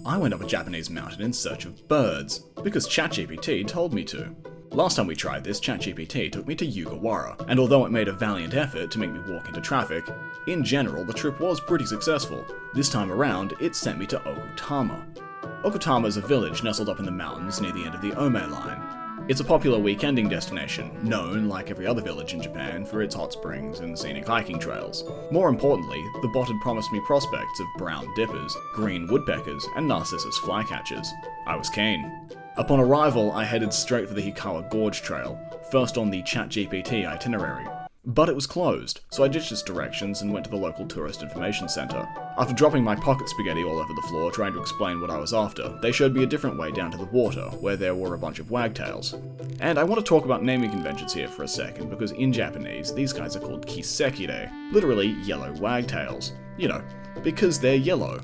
I went up a Japanese mountain in search of birds, because ChatGPT told me to. Last time we tried this, ChatGPT took me to Yugawara, and although it made a valiant effort to make me walk into traffic, in general the trip was pretty successful. This time around, it sent me to Okutama. Okutama is a village nestled up in the mountains near the end of the Ome line. It's a popular weekending destination, known, like every other village in Japan, for its hot springs and scenic hiking trails. More importantly, the bot had promised me prospects of brown dippers, green woodpeckers, and narcissus flycatchers. I was keen. Upon arrival, I headed straight for the Hikawa Gorge Trail, first on the ChatGPT itinerary. But it was closed, so I ditched its directions and went to the local tourist information centre. After dropping my pocket spaghetti all over the floor trying to explain what I was after, they showed me a different way down to the water, where there were a bunch of wagtails. And I want to talk about naming conventions here for a second, because in Japanese, these guys are called kisekire, literally yellow wagtails. You know, because they're yellow.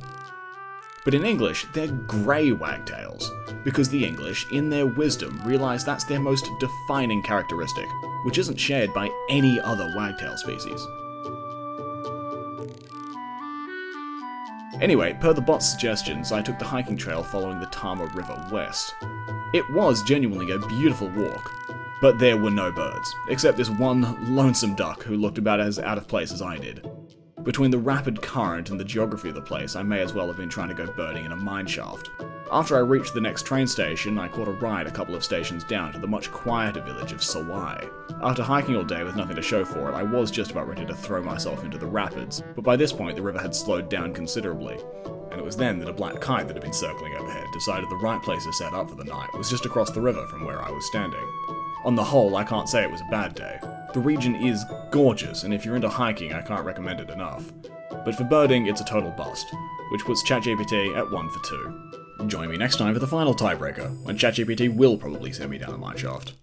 But in English, they're grey wagtails, because the English, in their wisdom, realise that's their most defining characteristic, which isn't shared by any other wagtail species. Anyway, per the bot's suggestions, I took the hiking trail following the Tama River west. It was genuinely a beautiful walk, but there were no birds, except this one lonesome duck who looked about as out of place as I did. Between the rapid current and the geography of the place, I may as well have been trying to go birding in a mineshaft. After I reached the next train station, I caught a ride a couple of stations down to the much quieter village of Sawai. After hiking all day with nothing to show for it, I was just about ready to throw myself into the rapids, but by this point the river had slowed down considerably. And it was then that a black kite that had been circling overhead decided the right place to set up for the night was just across the river from where I was standing. On the whole, I can't say it was a bad day. The region is gorgeous, and if you're into hiking, I can't recommend it enough. But for birding, it's a total bust, which puts ChatGPT at 1 for 2. Join me next time for the final tiebreaker, when ChatGPT will probably send me down a mineshaft.